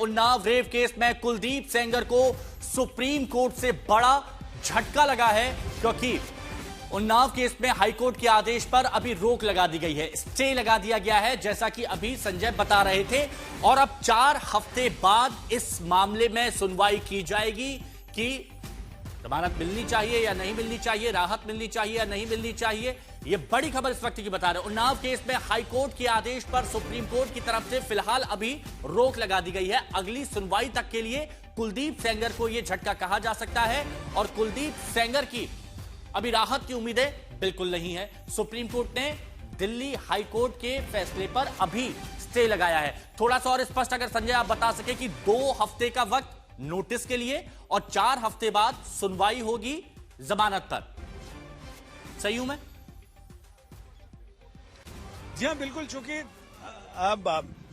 Unnao rape case में कुलदीप सेंगर को supreme court से बड़ा झटका लगा है, क्योंकि उन्नाव केस में हाईकोर्ट के आदेश पर अभी रोक लगा दी गई है, स्टे लगा दिया गया है, जैसा कि अभी संजय बता रहे थे। और अब 4 हफ्ते बाद इस मामले में सुनवाई की जाएगी कि जमानत मिलनी चाहिए या नहीं मिलनी चाहिए, राहत मिलनी चाहिए या नहीं मिलनी चाहिए। यह बड़ी खबर इस वक्त की बता रहे हैं। उन्नाव केस में हाईकोर्ट के आदेश पर सुप्रीम कोर्ट की तरफ से फिलहाल अभी रोक लगा दी गई है। अगली सुनवाई तक के लिए कुलदीप सेंगर को यह झटका कहा जा सकता है और कुलदीप सेंगर की अभी राहत की उम्मीदें बिल्कुल नहीं है। सुप्रीम कोर्ट ने दिल्ली हाईकोर्ट के फैसले पर अभी स्टे लगाया है। थोड़ा सा और स्पष्ट अगर संजय आप बता सके कि 2 हफ्ते का वक्त नोटिस के लिए और 4 हफ्ते बाद सुनवाई होगी जमानत पर, सही हूं मैं? जी हाँ, बिल्कुल। चूंकि अब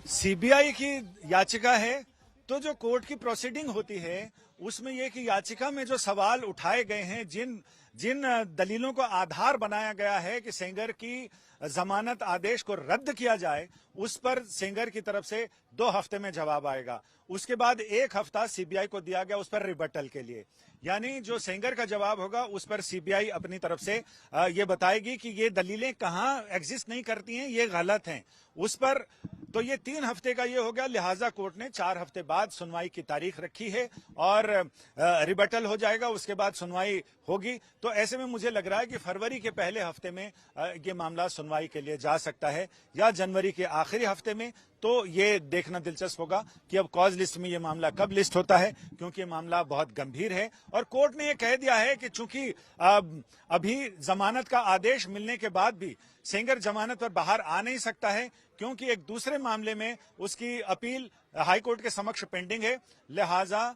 सीबीआई की याचिका है तो जो कोर्ट की प्रोसीडिंग होती है उसमें यह कि याचिका में जो सवाल उठाए गए हैं, जिन दलीलों को आधार बनाया गया है कि सेंगर की जमानत आदेश को रद्द किया जाए, उस पर सेंगर की तरफ से 2 हफ्ते में जवाब आएगा। उसके बाद 1 हफ्ता सीबीआई को दिया गया उस पर रिबटल के लिए, यानी जो सेंगर का जवाब होगा उस पर सीबीआई अपनी तरफ से ये बताएगी कि ये दलीलें कहां एग्जिस्ट नहीं करती हैं, ये गलत हैं उस पर। तो ये 3 हफ्ते का ये हो गया, लिहाजा कोर्ट ने 4 हफ्ते बाद सुनवाई की तारीख रखी है और रिबटल हो जाएगा, उसके बाद सुनवाई होगी। तो ऐसे में मुझे लग रहा है कि फरवरी के पहले हफ्ते में ये मामला सुनवाई के लिए जा सकता है या जनवरी के आखिरी हफ्ते में। तो ये देखना दिलचस्प होगा कि अब कॉज लिस्ट में ये मामला कब लिस्ट होता है, क्योंकि ये मामला बहुत गंभीर है। और कोर्ट ने ये कह दिया है कि चूंकि अभी जमानत का आदेश मिलने के बाद भी सेंगर जमानत पर बाहर आ नहीं सकता है, क्योंकि एक दूसरे मामले में उसकी अपील हाईकोर्ट के समक्ष पेंडिंग है, लिहाजा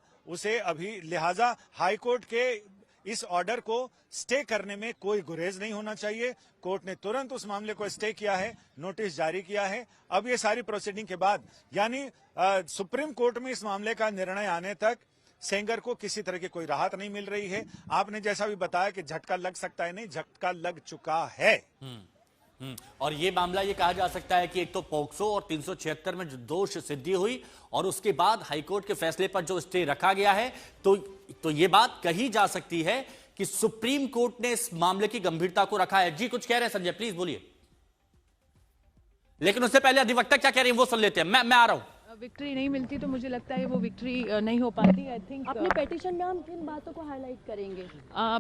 हाईकोर्ट के इस ऑर्डर को स्टे करने में कोई गुरेज नहीं होना चाहिए। कोर्ट ने तुरंत उस मामले को स्टे किया है, नोटिस जारी किया है। अब ये सारी प्रोसीडिंग के बाद, यानी सुप्रीम कोर्ट में इस मामले का निर्णय आने तक सेंगर को किसी तरह की कोई राहत नहीं मिल रही है। आपने जैसा भी बताया कि झटका लग सकता है, नहीं, झटका लग चुका है। और ये मामला ये कहा जा सकता है कि एक तो पोक्सो और 376 में जो दोष सिद्धि हुई और उसके बाद हाईकोर्ट के फैसले पर जो स्टे रखा गया है, तो ये बात कही जा सकती है कि सुप्रीम कोर्ट ने इस मामले की गंभीरता को रखा है। जी कुछ कह रहे हैं संजय, प्लीज बोलिए। लेकिन उससे पहले अधिवक्ता क्या कह रही है वो सुन लेते हैं। मैं आ रहा हूं। विक्ट्री नहीं मिलती तो मुझे लगता है वो विक्ट्री नहीं हो पाती। आई थिंक अपने पिटीशन में हम किन बातों को हाईलाइट करेंगे?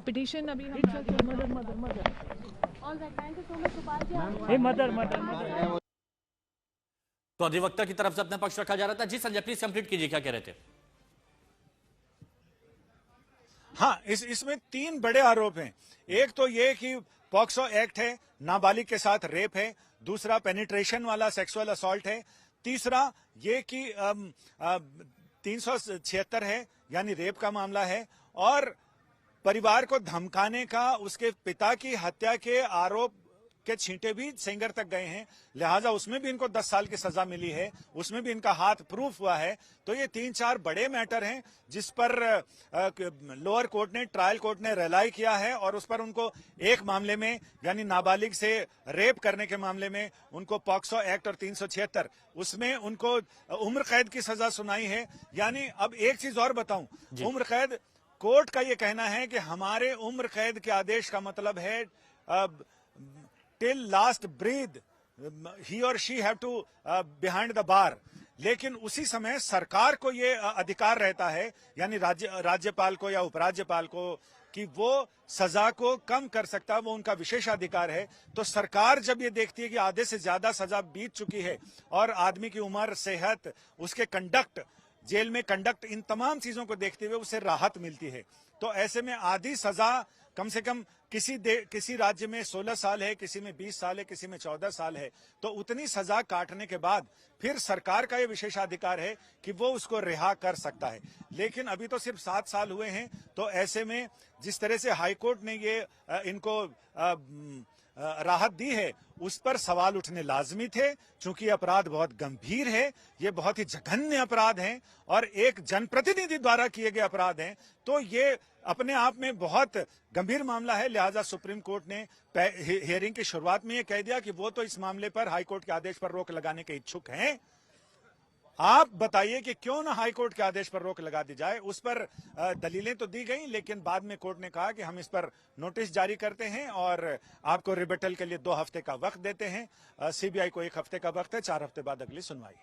पिटीशन अभी तो अधिवक्ता की तरफ से अपना पक्ष रखा जा रहा था। जी संजय प्लीज कंप्लीट कीजिए, क्या कह रहे थे? हाँ, इसमें 3 बड़े आरोप हैं। एक तो ये कि पॉक्सो एक्ट है, नाबालिग के साथ रेप है। दूसरा पेनिट्रेशन वाला सेक्सुअल असॉल्ट है। तीसरा ये कि 376 है, यानी रेप का मामला है। और परिवार को धमकाने का, उसके पिता की हत्या के आरोप के छींटे भी सेंगर तक गए हैं, लिहाजा उसमें भी इनको 10 साल की सजा मिली है, उसमें भी इनका हाथ प्रूफ हुआ है। तो ये 3-4 बड़े मैटर हैं जिस पर लोअर कोर्ट ने, ट्रायल कोर्ट ने रिलाई किया है और उस पर उनको एक मामले में, यानी नाबालिग से रेप करने के मामले में उनको पॉक्सो एक्ट और 376 उसमें उनको उम्र कैद की सजा सुनाई है। यानी अब एक चीज और बताऊं, उम्र कैद, कोर्ट का ये कहना है कि हमारे उम्र कैद के आदेश का मतलब है टिल लास्ट ब्रीथ ही और she have to behind the bar. लेकिन उसी समय सरकार को ये अधिकार रहता है, यानी राज्यपाल को या उपराज्यपाल को, कि वो सजा को कम कर सकता है, वो उनका विशेषाधिकार है। तो सरकार जब ये देखती है कि आधे से ज्यादा सजा बीत चुकी है और आदमी की उम्र, सेहत, उसके कंडक्ट, जेल में कंडक्ट, इन तमाम चीजों को देखते हुए उसे राहत मिलती है। तो ऐसे में आधी सजा कम से कम किसी राज्य में 16 साल है, किसी में 20 साल है, किसी में 14 साल है, तो उतनी सजा काटने के बाद फिर सरकार का ये विशेषाधिकार है कि वो उसको रिहा कर सकता है। लेकिन अभी तो सिर्फ 7 साल हुए हैं। तो ऐसे में जिस तरह से हाईकोर्ट ने ये इनको राहत दी है, उस पर सवाल उठने लाजमी थे, क्योंकि अपराध बहुत गंभीर है, ये बहुत ही जघन्य अपराध हैं और एक जनप्रतिनिधि द्वारा किए गए अपराध हैं। तो ये अपने आप में बहुत गंभीर मामला है। लिहाजा सुप्रीम कोर्ट ने हियरिंग की शुरुआत में ये कह दिया कि वो तो इस मामले पर हाईकोर्ट के आदेश पर रोक लगाने के इच्छुक हैं। आप बताइए कि क्यों ना हाईकोर्ट के आदेश पर रोक लगा दी जाए। उस पर दलीलें तो दी गई, लेकिन बाद में कोर्ट ने कहा कि हम इस पर नोटिस जारी करते हैं और आपको रिबेटल के लिए 2 हफ्ते का वक्त देते हैं। सीबीआई को 1 हफ्ते का वक्त है, 4 हफ्ते बाद अगली सुनवाई।